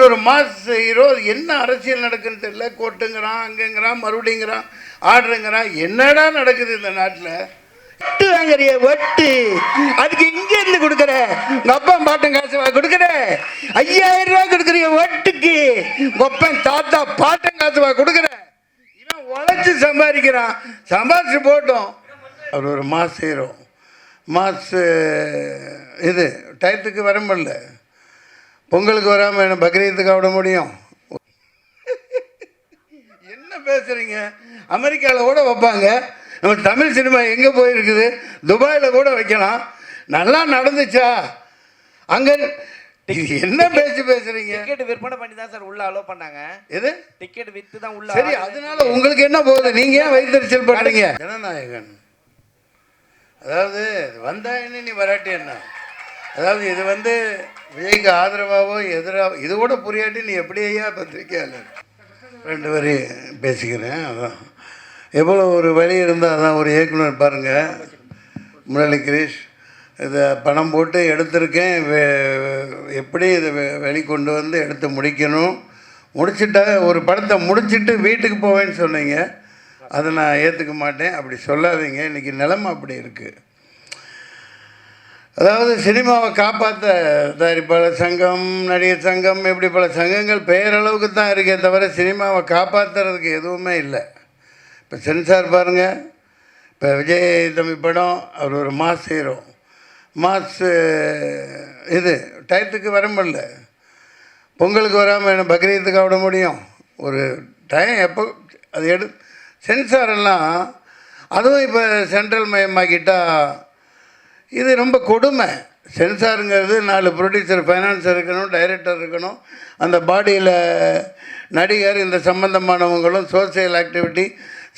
ஒரு mass hero. என்ன அரசியல் நடக்குன்னு தெரியல. கோர்ட்டுங்கிறான், அங்கங்கிறான், மறுபடிங்கிறான், ஆர்டருங்கிறான். என்னடா நடக்குது இந்த நாட்டில்? ஒட்டு வாங்குறிய ஒட்டு, அதுக்கு இங்க இருந்து கொடுக்குற உங்க அப்பா பாட்டன் காசு கொடுக்குற. 5000 ரூபாய் கொடுக்குறிய ஒட்டுக்கு, ஒப்பன் தாத்தா பாட்டன் காசு கொடுக்குற. இவன் உழைச்சு சம்பாதிக்கிறான், சம்பாதிச்சு போட்டோம். அவர் ஒரு மாஸ் ஹீரோ. மாஸ் இது டயத்துக்கு வர முடியல. பொங்கலுக்கு வராமல் என்ன பக்ரீத்துக்கு விட முடியும்? என்ன பேசுறீங்க? அமெரிக்காவில் கூட வைப்பாங்க. நம்ம தமிழ் சினிமா எங்கே போயிருக்குது? துபாயில் கூட வைக்கலாம். நல்லா நடந்துச்சா அங்கே? என்ன பேசுறீங்க? டிக்கெட் விற்பனை பண்ணி தான் சார் உள்ள அலோ பண்ணாங்க. எது டிக்கெட் வித்து தான் உள்ள. சரி, அதனால உங்களுக்கு என்ன போகுது? நீங்க ஏன் வைத்தறிச்சல் பண்றீங்க? ஜனநாயகன் அதாவது வந்தா என்ன, நீ வராட்டி என்ன? அதாவது இது விஜய்க்கு ஆதரவாவோ எதிராக இது கூட புரியாட்டி நீ எப்படி ஐயா பத்திரிக்கையாளர்? 2 வரி பேசிக்கிறேன். அதான் எவ்வளோ ஒரு வழி இருந்தால் அதான் ஒரு இயக்குனர் பாருங்கள், முரளி கிரீஷ். இதை பணம் போட்டு எடுத்திருக்கேன், எப்படி இதை வெளிக்கொண்டு வந்து எடுத்து முடிக்கணும், முடிச்சுட்டா ஒரு படத்தை முடிச்சுட்டு வீட்டுக்கு போவேன்னு சொன்னீங்க. அதை நான் ஏற்றுக்க மாட்டேன். அப்படி சொல்லாதீங்க. இன்றைக்கி நிலைமை அப்படி இருக்குது. அதாவது சினிமாவை காப்பாற்ற தயாரிப்பாளர் சங்கம், நடிகர் சங்கம், இப்படி பல சங்கங்கள் பெயரளவுக்கு தான் இருக்கே தவிர சினிமாவை காப்பாற்றுறதுக்கு எதுவுமே இல்லை. இப்போ சென்சார் பாருங்கள். இப்போ விஜய் தம்பி படம், அவர் ஒரு மாஸ் ஹீரோ. மாஸ் இது டயத்துக்கு வர முடியல. பொங்கலுக்கு வராமல் என்ன பக்ரீத்துக்கு விட முடியும்? ஒரு டைம் எப்போ அது சென்சாரெல்லாம் அதுவும் இப்போ சென்ட்ரல் மயமாக்கிட்டால் இது ரொம்ப கொடுமை. சென்சாருங்கிறது 4 ப்ரொடியூசர், ஃபைனான்சர் இருக்கணும், டைரக்டர் இருக்கணும், அந்த பாடியில் நடிகர், இந்த சம்பந்தமானவங்களும், சோசியல் ஆக்டிவிட்டி,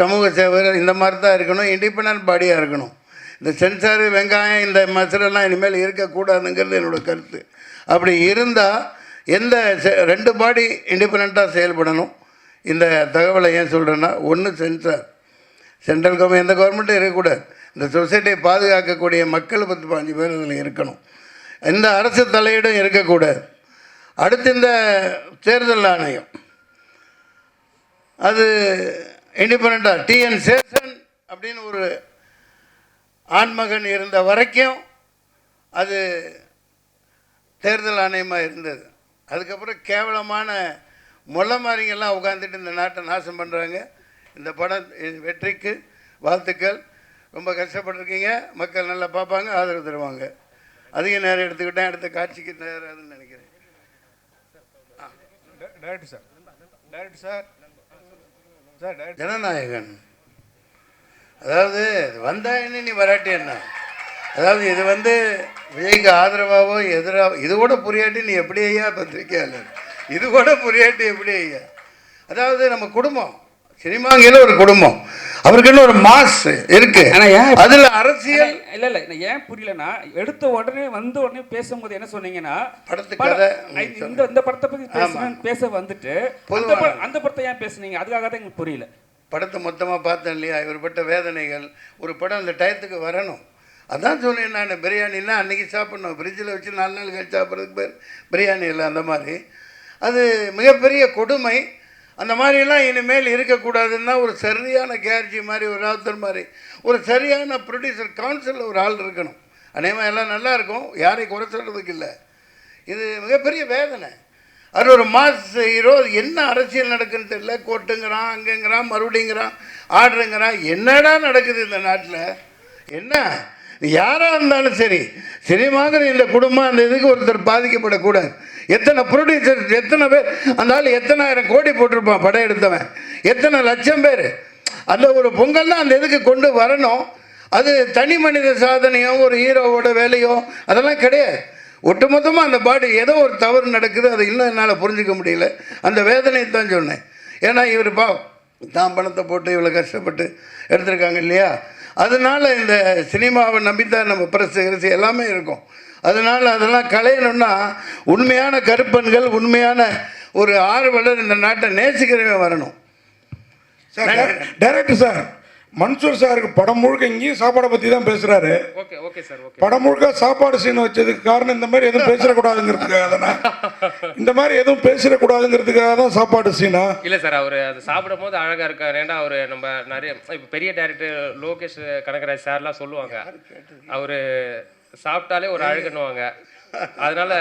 சமூக சேவை, இந்த மாதிரி தான் இருக்கணும். இண்டிபெண்டன்ட் பாடியாக இருக்கணும். இந்த சென்சாரு, வெங்காயம், இந்த மசாலெல்லாம் இனிமேல் இருக்கக்கூடாதுங்கிறது என்னோடய கருத்து. அப்படி இருந்தால் எந்த 2 பாடி இண்டிபெண்ட்டாக செயல்படணும். இந்த தகவலை ஏன் சொல்கிறேன்னா, ஒன்று சென்சார், சென்ட்ரல் கவர்மெண்ட், எந்த கவர்மெண்ட்டும் இருக்கக்கூடாது. இந்த சொசைட்டியை பாதுகாக்கக்கூடிய மக்கள் 10-15 பேர் இதில் இருக்கணும். எந்த அரசு தலையீடும் இருக்கக்கூடாது. அடுத்து இந்த தேர்தல் ஆணையம் அது இண்டிபெண்ட்டாக, டிஎன் சேஷன் அப்படின்னு ஒரு ஆண்மகன் இருந்த வரைக்கும் அது தேர்தல் ஆணையமாக இருந்தது. அதுக்கப்புறம் கேவலமான முள்ள மாதிரிங்கெல்லாம் உட்காந்துட்டு இந்த நாட்டை நாசம் பண்ணுறாங்க. இந்த படம் வெற்றிக்கு வாழ்த்துக்கள். ரொம்ப கஷ்டப்பட்டுருக்கீங்க. மக்கள் நல்லா பார்ப்பாங்க, ஆதரவு தருவாங்க. அதிக நேரம் எடுத்துக்கிட்டேன். அடுத்த காட்சிக்கு தயாராகுதுன்னு நினைக்கிறேன். ஜனநாயகன் அதாவது வந்தா என்ன, நீ வராட்டி என்ன? அதாவது இது விஜய்க்கு ஆதரவாவோ எதிராக இது கூட புரியாட்டி நீ எப்படி ஐயா பத்திரிக்கையாளர்? இது கூட புரியாட்டி எப்படி ஐயா? அதாவது நம்ம குடும்பம், சினிமாங்கிற ஒரு குடும்பம், அவருக்குன்னு ஒரு மாஸ் இருக்கு. அதுல அரசியல் இல்ல ஏன் புரியலன்னா, எடுத்த உடனே உடனே பேசும்போது என்ன சொன்னீங்கன்னா, படத்துக்கு கதை, இந்த படத்தை பத்தி பேச வந்துட்டு அந்த படத்தை ஏன் பேசுனீங்க? அதுக்காக தான் எங்களுக்கு புரியல. படத்தை மொத்தமாக பார்த்தேன் இல்லையா? இவர் பட்ட வேதனைகள். ஒரு படம் அந்த டயத்துக்கு வரணும். அதான் சொன்னேன் நான். பிரியாணிலாம் அன்றைக்கி சாப்பிட்ணும், ஃப்ரிட்ஜில் வச்சு 4 நாள் கழிச்சு சாப்பிட்றதுக்கு பேர் பிரியாணி இல்லை. அந்த மாதிரி அது மிகப்பெரிய கொடுமை. அந்த மாதிரிலாம் இனிமேல் இருக்கக்கூடாதுன்னா ஒரு சரியான கேர்ஜி மாதிரி, ஒரு ராவுத்தர் மாதிரி, ஒரு சரியான ப்ரொடியூசர் கவுன்சிலில் ஒரு ஆள் இருக்கணும். அநேகமாக எல்லாம் நல்லா இருக்கும், யாரையும் குறை சொல்கிறதுக்கு இல்லை. இது மிகப்பெரிய வேதனை. அது ஒரு மாஸ் ஹீரோ. என்ன அரசியல் நடக்குன்னு தெரியல. கோர்ட்டுங்கிறான், அங்கங்கிறான், மறுபடிங்கிறான், ஆர்டருங்கிறான். என்னடா நடக்குது இந்த நாட்டில்? என்ன யாராக இருந்தாலும் சரி, சினிமாங்கிற இந்த குடும்பம் அந்த இதுக்கு ஒருத்தர் பாதிக்கப்படக்கூடாது. எத்தனை ப்ரொடியூசர், எத்தனை பேர், அந்த ஆள் எத்தனை ஆயிரம் கோடி போட்டிருப்பான் படம் எடுத்தவன், எத்தனை லட்சம் பேர். அந்த ஒரு பொங்கல் தான் அந்த இதுக்கு கொண்டு வரணும். அது தனி மனித சாதனையோ ஒரு ஹீரோவோட வேலையோ அதெல்லாம் கிடையாது. ஒட்டுமொத்தமாக அந்த பாடி ஏதோ ஒரு தவறு நடக்குது. அதை இன்னும் என்னால் புரிஞ்சிக்க முடியல. அந்த வேதனையை தான் சொன்னேன். ஏன்னா இவர் தான் பணத்தை போட்டு இவ்வளோ கஷ்டப்பட்டு எடுத்திருக்காங்க இல்லையா? அதனால் இந்த சினிமாவை நம்பித்தான் நம்ம பிரஸ் எல்லாமே இருக்கும். அதனால் அதெல்லாம் களையணும்னா உண்மையான கருப்பன்கள், உண்மையான ஒரு ஆர்வலர், இந்த நாட்டை நேசிக்கிறவங்க வரணும். சார், டைரக்டர் சார், மன்சூர் சாருக்கு படம் முழுக்க இங்கேயும் சாப்பாடை பற்றி தான் பேசுகிறாரு. Okay okay sir okay. படம் முழுக்க சாப்பாடு சீன் வச்சதுக்கு காரணம் இந்த மாதிரி எதுவும் பேசிடக்கூடாதுங்கிறதுக்காக தானே. இந்த மாதிரி எதுவும் பேசிடக்கூடாதுங்கிறதுக்காக தான் சாப்பாடு சீனா? இல்லை சார், அவர் அது சாப்பிடும் போது அழகாக இருக்கார். ஏன்னா அவர் நம்ம நிறைய இப்போ பெரிய டேரக்டர் லோகேஷ் கனகராஜ் சார்லாம் சொல்லுவாங்க, அவர் சாப்பிட்டாலே ஒரு அழகுன்னுவாங்க. அதனால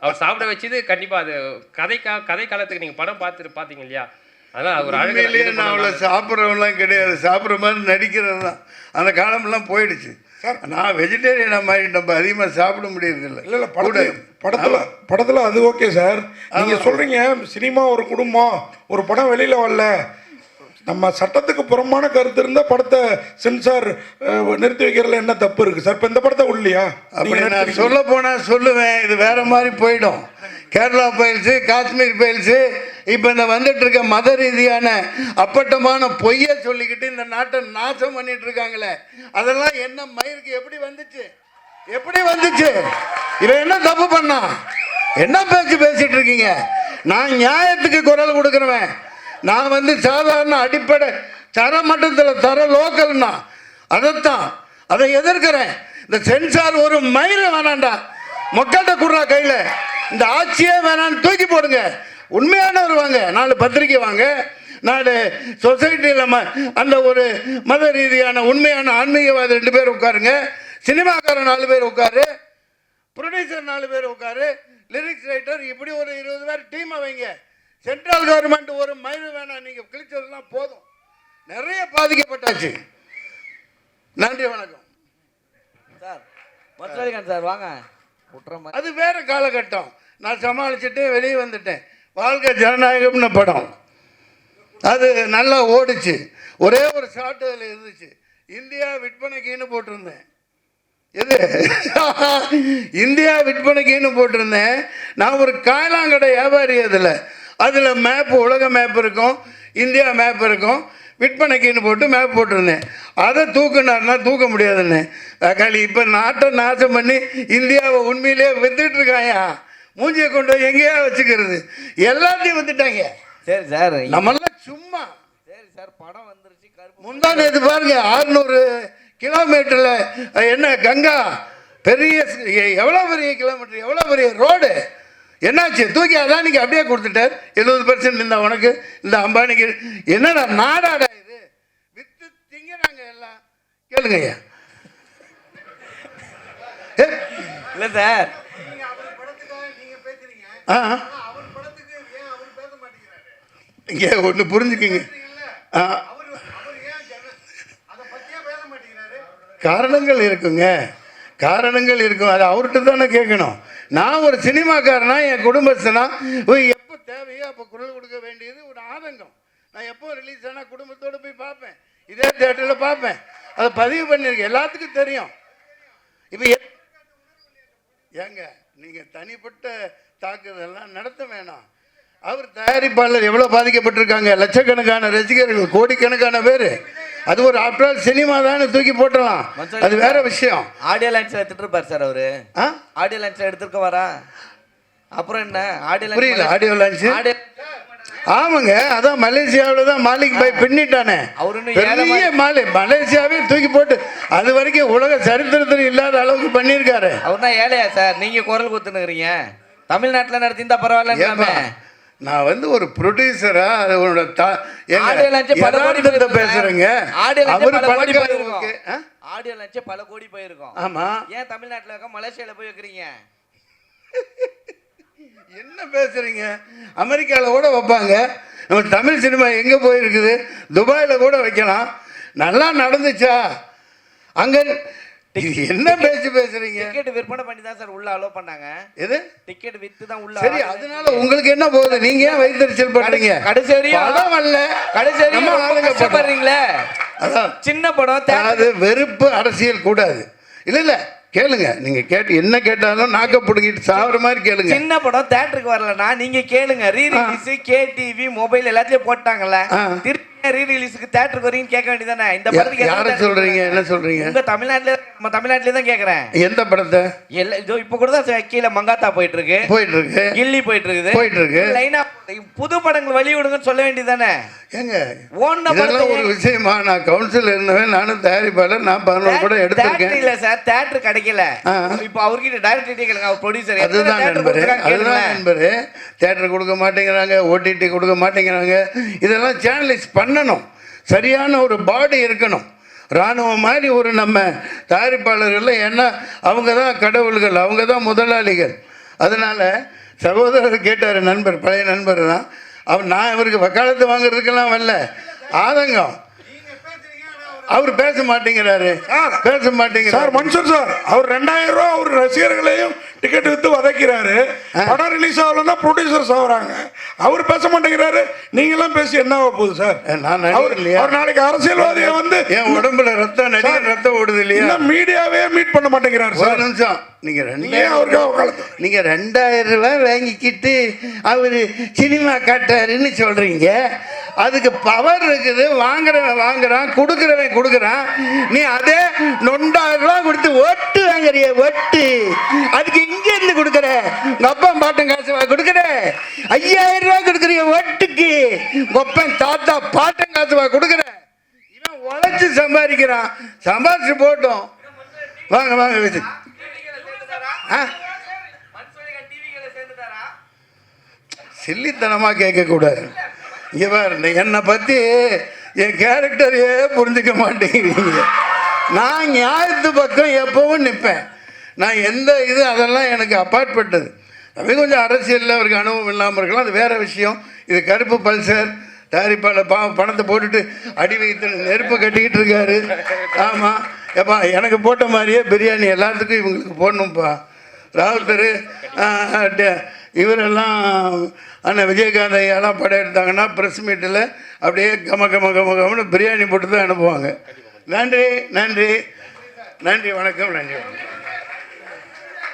அவர் சாப்பிட வச்சது கண்டிப்பாக அது கதை காலத்துக்கு நீங்கள் படம் பார்த்தீங்க இல்லையா, அதனால் அவர் உண்மையிலேயே நான் அவ்வளோ சாப்பிட்றவங்களாம் கிடையாது, சாப்பிட்ற மாதிரி நடிக்கிறது தான். அந்த காலமெல்லாம் போயிடுச்சு. நான் வெஜிடேரியனாக மாதிரி நம்ம அதிகமாக சாப்பிட முடியறதில்லை. இல்லை படத்தில் அது ஓகே சார். நீங்கள் சொல்கிறீங்க சினிமா ஒரு குடும்பம், ஒரு படம் வெளியில் வரல, நம்ம சட்டத்துக்கு புறமான கருத்து இருந்தால் படத்தை சென்சார் நிறுத்தி வைக்கிறதுல என்ன தப்பு இருக்குது சார்? இப்போ இந்த படத்தை உள்ளியா? அப்படி நான் சொல்ல போனால் சொல்லுவேன், இது வேறு மாதிரி போயிடும். கேரளா ஃபைல்ஸு, காஷ்மீர் ஃபைல்ஸு, இப்போ இந்த வந்துட்டு இருக்க மத ரீதியான அப்பட்டமான பொய்யை சொல்லிக்கிட்டு இந்த நாட்டை நாசம் பண்ணிட்டு இருக்காங்களே, அதெல்லாம் என்ன மயிருக்கு எப்படி வந்துச்சு? இவன் என்ன தப்பு பண்ணா? என்ன பேசிட்டு இருக்கீங்க? நான் நியாயத்துக்கு குரல் கொடுக்குறவன். நான் சாதாரண அடிப்படை தர மட்டத்தில் தர லோக்கல்னா அதை எதிர்க்கிறேன். இந்த சென்சார் ஒரு மயிறு வேணாண்டா, மொக்கட்ட குடுறா கையில், இந்த ஆட்சியே வேணான்னு தூக்கி போடுங்க. உண்மையானவர் வாங்க, 4 பத்திரிக்கை வாங்க, 4 சொசைட்டியில் அந்த ஒரு மத ரீதியான உண்மையான ஆன்மீகவாதி 2 பேர் உட்காருங்க, சினிமாக்காரன் 4 பேர் உட்காரு, ப்ரொடியூசர் 4 பேர் உட்காரு, லிரிக்ஸ் ரைட்டர், இப்படி ஒரு 20 பேர் டீமை வைங்க. சென்ட்ரல் கவர்மெண்ட் ஒரு மயிறு வேணாம், நீங்கள் கிழிச்சதெல்லாம் போதும். நிறைய பாதிக்கப்பட்டாச்சு. நன்றி, வணக்கம் சார். வாங்க. அது வேற காலகட்டம், நான் சமாளிச்சுட்டு வெளியே வந்துட்டேன். வாழ்க்கை ஜனநாயகம்னு படம், அது நல்லா ஓடிச்சு. ஒரே ஒரு ஷார்ட் அதில் இருந்துச்சு, இந்தியா விற்பனைக்குன்னு போட்டிருந்தேன். எது இந்தியா விற்பனைக்குன்னு போட்டிருந்தேன். நான் ஒரு காயலாங்கடை வியாபாரி. அதில் மேப்பு, உலக மேப் இருக்கும், இந்தியா மேப் இருக்கும், விற்பனைக்குன்னு போட்டு மேப் போட்டிருந்தேன். அதை தூக்குனாருன்னா தூக்க முடியாதுன்னு களி. இப்போ நாட்டை நாசம் பண்ணி இந்தியாவை உண்மையிலேயே வித்துட்டு இருக்காயா? மூஞ்சியை கொண்டு எங்கேயா வச்சுக்கிறது? எல்லாத்தையும் வித்துட்டாங்க. சரி சார், நம்மளாம் சும்மா. சரி சார், படம் வந்துருச்சு. முந்தா நேற்று பாருங்க, 600 கிலோமீட்டரில் என்ன கங்கா பெரிய, எவ்வளோ பெரிய கிலோமீட்டர், எவ்வளோ பெரிய ரோடு, என்னாச்சு? தூக்கி அதானிக்கு அப்படியே கொடுத்துட்டார். 70% இந்த உனக்கு, இந்த அம்பானிக்கு. என்னடா நாடாடா இது? வித்து திங்கிறாங்க எல்லாம். கேளுங்க ஐயா. இல்லை சார், இங்கே ஒன்று புரிஞ்சுக்குங்க. காரணங்கள் இருக்குங்க, காரணங்கள் இருக்கும். அது அவர்கிட்ட தானே கேட்கணும். நான் ஒரு சினிமாக்காரனா, என் குடும்பத்தினா எப்போ தேவையோ அப்போ குரல் கொடுக்க வேண்டியது ஒரு ஆதங்கம். நான் எப்போ ரிலீஸ் ஆனால் குடும்பத்தோடு போய் பார்ப்பேன், இதே தேட்டரில் பார்ப்பேன். அதை பதிவு பண்ணியிருக்கேன், எல்லாத்துக்கும் தெரியும். இப்போ ஏங்க நீங்கள் தனிப்பட்ட தாக்குதல்லாம் நடத்த வேணாம். அவர் தயாரிப்பாளர் எவ்வளோ பாதிக்கப்பட்டிருக்காங்க, லட்சக்கணக்கான ரசிகர்கள், கோடிக்கணக்கான பேர். அது ஒரு ஆஃப்டர் ஆல் சினிமா தானே, தூக்கி போட்டலாம், அது வேற விஷயம். ஆடியோ லைன்ஸ்ல எடுத்துட்டு இருப்பார் சார் அவரு. ஆடியோ லைன்ஸ்ல எடுத்துக்க வரா, அப்புறம் என்ன ஆடியோ புரியல? ஆடியோ லைன்ஸ் ஆமாங்க, அதான் மலேசியாவில் தான் மாலிக் பாய் பின்னிட்டானே, பெரிய மலேசியாவே தூக்கி போட்டு அது வரைக்கும் உலக சரித்திரத்தில் இல்லாத அளவுக்கு பண்ணியிருக்காரு. அவர் தான் ஏழையா சார்? நீங்க குரல் கொடுத்துனுக்குறீங்க. தமிழ்நாட்டில் நடத்திருந்தா பரவாயில்ல. நான் ஒரு ப்ரொடியூசரா அதோட பேசுறேங்க. ஆடியோ லட்ச பல கோடி போயிருக்கோம். ஆமா, ஏன் தமிழ்நாட்டில் இருக்க மலேசியாவில் போய் வைக்கிறீங்க? என்ன பேசுறீங்க? அமெரிக்காவில் கூட வைப்பாங்க. நம்ம தமிழ் சினிமா எங்க போயிருக்குது? துபாயில் கூட வைக்கலாம். நல்லா நடந்துச்சா அங்க? என்ன பேசுறீங்க? டிக்கெட் விற்பனை பண்ணி தான் சார் உள்ள அலோ பண்ணாங்க. எது டிக்கெட் வித்து தான் உள்ள? சரி, அதனால உங்களுக்கு என்ன போகுது? நீங்க ஏன் வைத்தறிச்சல் பண்றீங்க? கடைசி வரையும் படம் வரல, கடைசி வரையும் ஆளுங்க பண்றீங்களே. அதான் சின்ன படம், அது வெறுப்பு அரசியல் கூடாது. இல்ல கேளுங்க, நீங்க கேட்டு என்ன கேட்டாலும் நாக்க புடுங்கிட்டு சாவற மாதிரி கேளுங்க. சின்ன படம் தியேட்டருக்கு வரலனா நீங்க கேளுங்க. ரீ ரிலீஸ், கேடிவி, மொபைல் எல்லாத்தையும் போட்டாங்கல்ல, திருப்பி ரீ ரிலீஸ்க்கு தியேட்டருக்கு வரீங்கன்னு கேட்க வேண்டியதானே? இந்த படத்துக்கு யாரை சொல்றீங்க? என்ன சொல்றீங்க? உங்க தமிழ்நாட்டிலே தான் கேக்குறேன். எந்த படத்தை? இதோ இப்ப கூட தான் கீழே மங்காத்தா போயிட்டு இருக்கு, கில்லி போயிட்டு இருக்கு. லைனா புது படங்கள் வெளியிடுங்கன்னு சொல்ல வேண்டியதானே? ஏங்க இதெல்லாம் ஒரு விஷயமா? நான் கவுன்சில் இருந்தவன், நானும் தயாரிப்பாளர், நான் 11 கூட எடுத்திருக்கேன். இல்ல சார், தியேட்டர் கிடைக்கல. இப்போ அவர்கிட்ட டைரக்டர் கேளுங்க, அவர் ப்ரொடியூசர். அதுதான் நண்பரு, தியேட்டர் கொடுக்க மாட்டேங்கிறாங்க, ஓடிடி கொடுக்க மாட்டேங்கிறாங்க. இதெல்லாம் சேனலைஸ் பண்ணணும், சரியான ஒரு பாடி இருக்கணும். இராணுவம் மாதிரி ஒரு நம்ம தயாரிப்பாளர்கள், ஏன்னா அவங்க தான் கடவுள்கள், அவங்க தான் முதலாளிகள். அதனால் சகோதரர் கேட்டார், நண்பர், பழைய நண்பர் தான் அவர். நான் இவருக்கு வக்காலத்து வாங்குறதுக்கெல்லாம் வரல, ஆதங்கம். அவர் பேச மாட்டேங்கிறாரு, பேச மாட்டேங்கிறார். சார் மன்சூர் சார், அவர் 2000 ரூபா அவர் ரசிகர்களையும் டிக்கெட் வித்து வதைக்கிறாரு. படம் ரிலீஸ் ஆகலன்னா ப்ரொடியூசர்ஸ் ஆகுறாங்க. அவர் பேச மாட்டேங்கிறாரு, நீங்க எல்லாம் பேசி என்ன ஆக போகுது சார்? நான் அவர் நாளைக்கு அரசியல்வாதியை வந்து என் உடம்புல ரத்தம், நடிகர் ரத்தம் ஓடுது இல்லையா? மீடியாவே மீட் பண்ண மாட்டேங்கிறாரு சார். நிமிஷம், நீங்க 2000 ரூபாய் வாங்கிக்கிட்டு அவரு சினிமா காட்டாருன்னு சொல்றீங்க. அதுக்கு பவர் இருக்குது, வாங்குறவன் வாங்குறான், கொடுக்குறவன் கொடுக்குறான். நீ அதே 9,000 ரூபாய் கொடுத்து ஓட்டு வாங்குறிய, ஓட்டு அதுக்கு இங்க இருந்து கொடுக்குற, உங்க அப்பா பாட்டன் காசு கொடுக்குற. 5000 ரூபாய் கொடுக்குறிய ஓட்டுக்கு, ஒப்பன் தாத்தா பாட்டன் காசு கொடுக்குற. இவன் உழைச்சு சம்பாதிக்கிறான், சம்பாதிச்சு போட்டோம். வாங்க வாங்க வச்சு சில்லித்தனமாக கேட்கக்கூடாது. இங்கே பாரு, என்னை பற்றி என் கேரக்டரையே புரிஞ்சுக்க மாட்டேங்கிறீங்க. நான் நியாயத்து பக்கம் எப்பவும் நிற்பேன். நான் எந்த இது அதெல்லாம் எனக்கு அப்பாற்பட்டது. அது கொஞ்சம் அரசியலில் அவருக்கு அனுபவம் இல்லாமல் இருக்கலாம், அது வேறு விஷயம். இது கருப்பு பல்சர் தயாரிப்பாளர் பணத்தை போட்டுட்டு அடி வைத்து நெருப்பு கட்டிக்கிட்டு இருக்காரு. ஆமாம், எப்பா எனக்கு போட்ட மாதிரியே பிரியாணி எல்லாத்துக்கும் இவங்களுக்கு போடணும்ப்பா. ராகுல் தெரு இவரெல்லாம் அண்ணன் விஜயகாந்த் ஐயாலாம் படம் எடுத்தாங்கன்னா ப்ரெஸ் மீட்டில் அப்படியே கமன்னு பிரியாணி போட்டு தான் அனுப்புவாங்க. நன்றி நன்றி நன்றி, வணக்கம், நன்றி.